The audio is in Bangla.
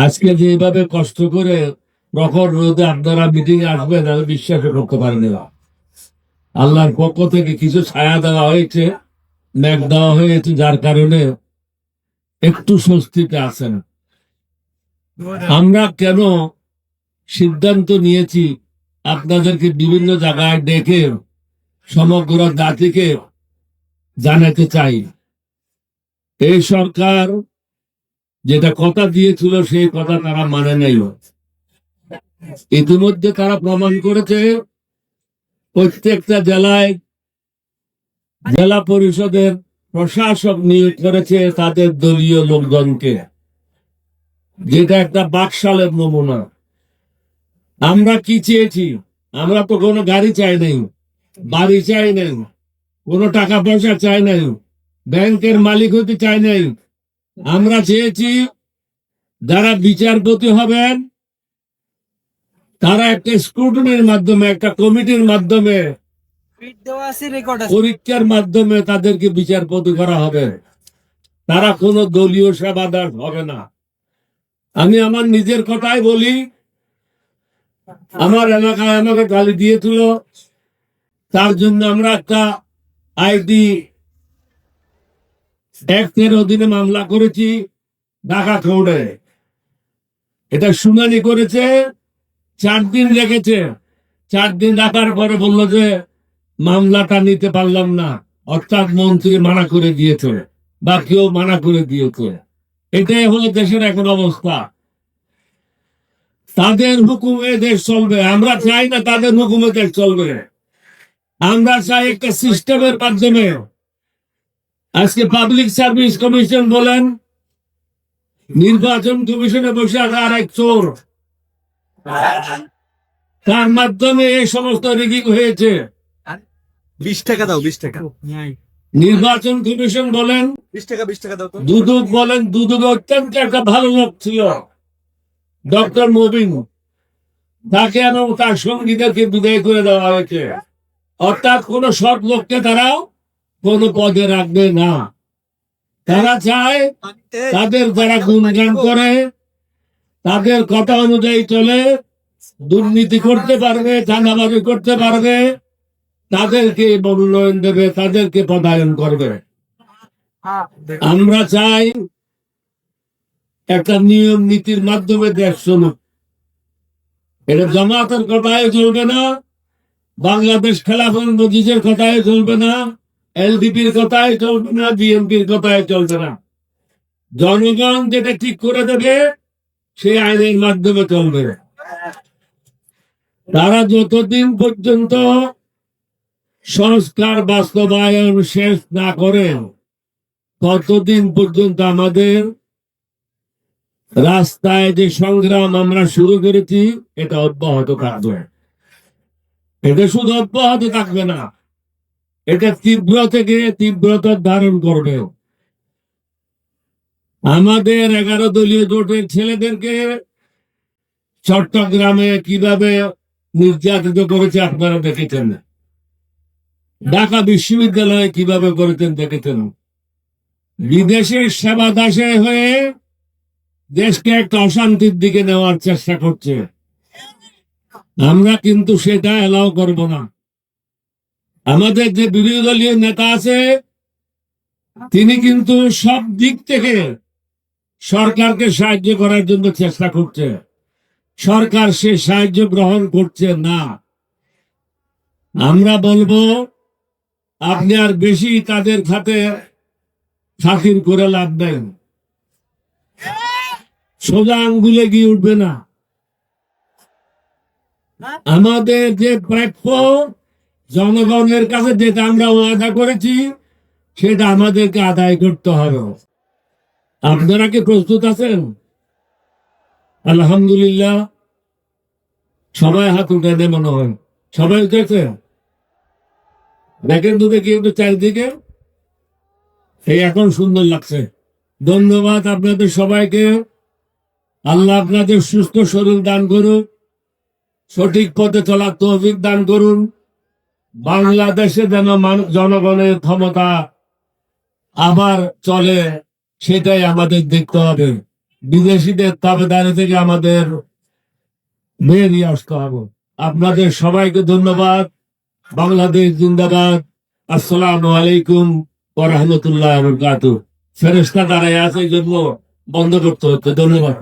আজকে যেভাবে কষ্ট করে প্রখর রোদে আপনারা মিটিং আসবেন আমি বিশ্বাস করতে পারিনি। আল্লাহর পক্ষ থেকে কিছু ছায়া দেওয়া হয়েছে, মেঘ দেওয়া হয়েছে, যার কারণে একটু স্বস্তিতে আছেন। আমরা কেন সিদ্ধান্ত নিয়েছি আপনাদেরকে বিভিন্ন জায়গায় ডেকে সমগ্র জাতিকে জানাতে চাই, এই সরকার যেটা কথা দিয়েছিল সেই কথা তারা মানে নাই। ইতিমধ্যে তারা প্রমাণ করেছে, প্রত্যেকটা জেলায় জেলা পরিষদের প্রশাসক নিয়োগ করেছে তাদের দলীয় লোকজনকে, যেটা একটা বাকশালের নমুনা। আমরা কি চেয়েছি? আমরা তো কোনো গাড়ি চাই নাই, বাড়ি চাই নাই, কোনো টাকা পয়সা চাই নাই, ব্যাংকের মালিক হতে চাই নাই। আমরা চেয়েছি যারা বিচারপতি হবেন তারা একটা স্ক্রুটনির মাধ্যমে, একটা কমিটির মাধ্যমে, পরীক্ষার মাধ্যমে তাদেরকে বিচারপতি করা হবে। তারা কোনো দলীয় সেবাদার হবে না। আমি আমার নিজের কথাই বলি, আমার এলাকায় আমাকে গালি দিয়েছিল, তার জন্য আমরা একটা আইডি অ্যাক্টের অধীনে মামলা করেছি ঢাকা কোর্টে। এটা শুনানি করেছে, 4 দিন রেখেছে। 4 দিন রাখার পরে বললো যে মামলাটা নিতে পারলাম না, অর্থাৎ মন্ত্রী মানা করে দিয়েছে বা কেউ মানা করে দিয়েছে। এটাই হলো দেশের এখন অবস্থা। তাদের হুকুমে দেশ চলবে। আমরা চাই না তাদের হুকুমে দেশ চলবে। আমরা চাই একটা সিস্টেমের মাধ্যমে। আজকে পাবলিক সার্ভিস কমিশন বলেন, নির্বাচন কমিশনে বসে আছে আর এক চোর, তার মাধ্যমে এই সমস্ত রিগিং হয়েছে। 20 টাকা দাও, 20 টাকা। নির্বাচন কমিশন বলেন, 20 টাকা, 20 টাকা দাও তো। দুদক বলেন, দুদক অত্যন্ত একটা ভালো লোক ছিল ডক্টর মুবিন, তাকে এবং তার সঙ্গীদেরকে বিদায় করে দেওয়া হয়েছে। অর্থাৎ কোন সৎ লোককে তারা কোন পদে রাখবে না। তারা চায় তাদের যারা গুণগান করে, তাদের কথা অনুযায়ী চলে, দুর্নীতি করতে পারবে, চাঁদাবাজি করতে পারবে, তাদেরকে মনোনয়ন দেবে, তাদেরকে পদায়ন করবে। আমরা চাই একটা নিয়ম নীতির মাধ্যমে দেশ চলুক। এটা জামাতের কথায় চলবে না, বাংলাদেশ খেলাফত মজলিসের কথায় চলবে না, এলডিপির কথায় চলবে না, বিএনপির কথায় চলবে না। জনগণ যেটা ঠিক করে দেবে সেই আইনের মাধ্যমে চলবে। তারা যতদিন পর্যন্ত সংস্কার বাস্তবায়ন শেষ না করেন ততদিন পর্যন্ত আমাদের রাস্তায় যে সংগ্রাম আমরা শুরু করেছি এটা অব্যাহত থাকবে। এটা শুধু অব্যাহত থাকবে না, এটা তীব্র থেকে তীব্রতা ধারণ করবে। আমাদের 11 দলীয় জোটের ছেলেদেরকে চট্টগ্রামে কিভাবে নির্যাতিত করেছে আপনারা দেখেছেন, ঢাকা বিশ্ববিদ্যালয়ে কিভাবে করেছেন দেখেছেন। বিদেশের সেবা দাসে হয়ে দেশকে একটা অশান্তির দিকে নেওয়ার চেষ্টা করছে। আমরা কিন্তু সেটা এলাও করব না। আমাদের যে বিরোধী দলীয় নেতা আছে তিনি কিন্তু সব দিক থেকে সরকারকে সাহায্য করার জন্য চেষ্টা করছে। সরকার সে সাহায্য গ্রহণ করছে না। আমরা বলবো আপনি আর বেশি তাদের খাতে খাতির করে লাভ নেই, সোজা আঙ্গুলে গিয়ে উঠবে না। আমাদের যে প্রাপ্য জনগণের কাছে যেটা আমরা ওয়াদা করেছি সেটা আমাদেরকে আদায় করতে হবে। আপনারা কি প্রস্তুত আছেন? আলহামদুলিল্লাহ, সবাই হাত উঠে মনে হয়। সবাই উঠেছে? দেখেন তো দেখি একটু চারিদিকে। এই এখন সুন্দর লাগছে। ধন্যবাদ আপনাদের সবাইকে। আল্লাহ আপনাদের সুস্থ শরীর দান করুন, সঠিক পথে চলার তৌফিক দান করুন। বাংলাদেশে যেন জনগণের ক্ষমতা আবার চলে সেটাই আমাদের দেখতে হবে। বিদেশিদের তাবেদারি থেকে আমাদের বেরিয়ে আসতে হবে। আপনাদের সবাইকে ধন্যবাদ। বাংলাদেশ জিন্দাবাদ। আসসালামু আলাইকুম ওয়া রাহমাতুল্লাহি ওয়া বারাকাতুহু। ফেরেশতা দাঁড়ায় আছে এই জন্য বন্ধ করতে হচ্ছে। ধন্যবাদ।